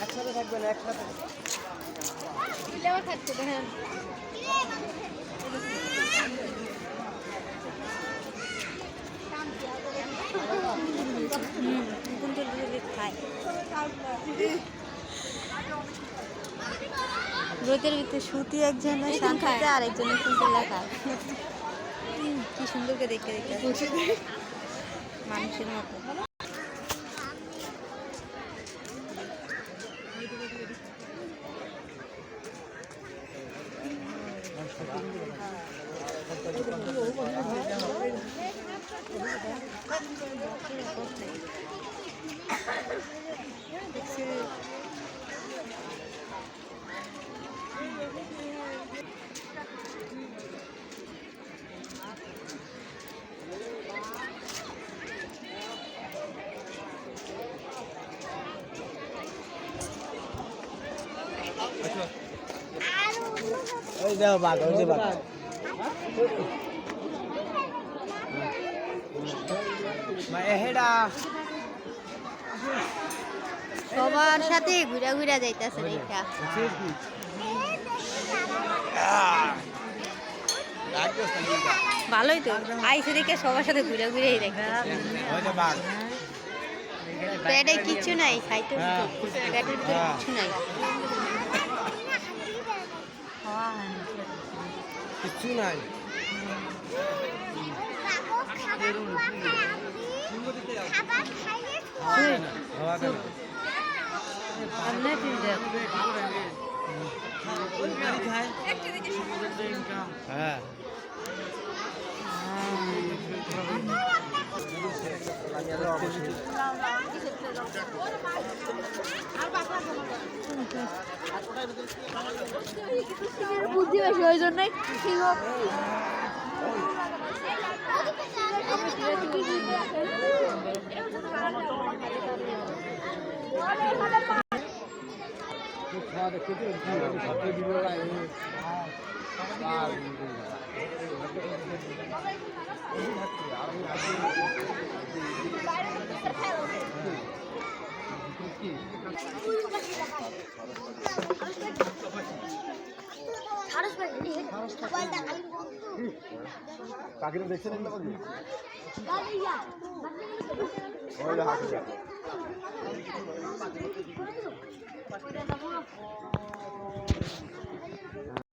একসাথে থাকবেন, একসাথে থাকছে। দেখেন রোদের ভিতরে সুতি একজনের শান্তিতে আর একজনের কিন্তু লেখা কি সুন্দরকে দেখতে দেখতে মানুষের মতো। ওই দাও বাঘ, ওই যে বাঘ সবার সাথে ঘুরা ঘুরা যাইতেছে দেখা ভালোই তো আইসে দেখে সবার সাথে ঘুরে ঘুরেই দেখতেছে। পেটে কিছু নাই, খাইতে পেটের ভিতরে কিছু নাই, কিচ্ছু নাই। হ্যাঁ বুদ্ধি বেশি ওই জন্যই কাকিরা দেখছেন?